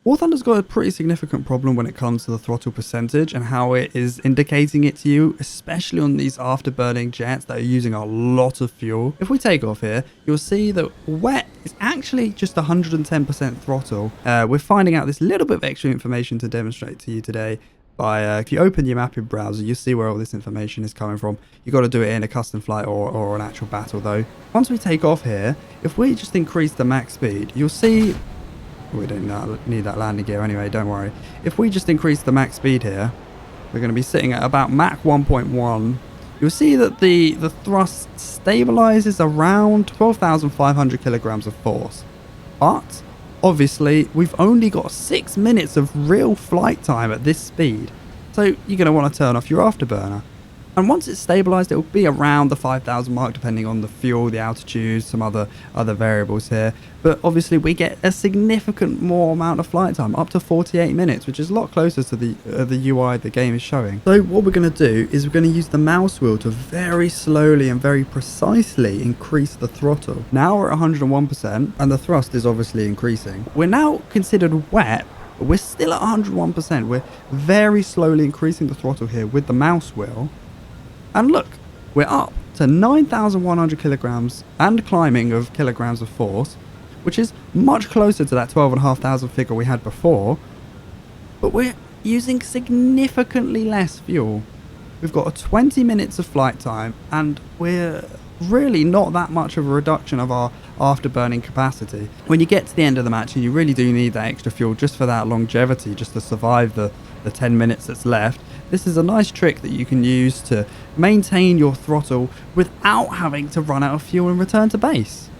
War Thunder's got a pretty significant problem when it comes to the throttle percentage and how it is indicating it to you, especially on these afterburning jets that are using a lot of fuel. If we take off here, you'll see that wet is actually just 110% throttle. We're finding out this little bit of extra information to demonstrate to you today. If you open your mapping browser, you'll see where all this information is coming from. You've got to do it in a custom flight or an actual battle though. Once we take off here, if we just increase the max speed, you'll see we don't need that landing gear anyway, don't worry. If we just increase the max speed here, we're going to be sitting at about Mach 1.1. You'll see that the thrust stabilizes around 12,500 kilograms of force. But obviously, we've only got 6 minutes of real flight time at this speed. So you're going to want to turn off your afterburner. And once it's stabilized, it will be around the 5,000 mark, depending on the fuel, the altitude, some other variables here. But obviously, we get a significant more amount of flight time, up to 48 minutes, which is a lot closer to the UI the game is showing. So what we're going to do is we're going to use the mouse wheel to very slowly and very precisely increase the throttle. Now we're at 101%, and the thrust is obviously increasing. We're now considered wet, but we're still at 101%. We're very slowly increasing the throttle here with the mouse wheel. And look, we're up to 9,100 kilograms and climbing of kilograms of force, which is much closer to that 12,500 figure we had before. But we're using significantly less fuel. We've got 20 minutes of flight time, and we're really not that much of a reduction of our afterburning capacity. When you get to the end of the match, and you really do need that extra fuel just for that longevity, just to survive the 10 minutes that's left, this is a nice trick that you can use to maintain your throttle without having to run out of fuel and return to base.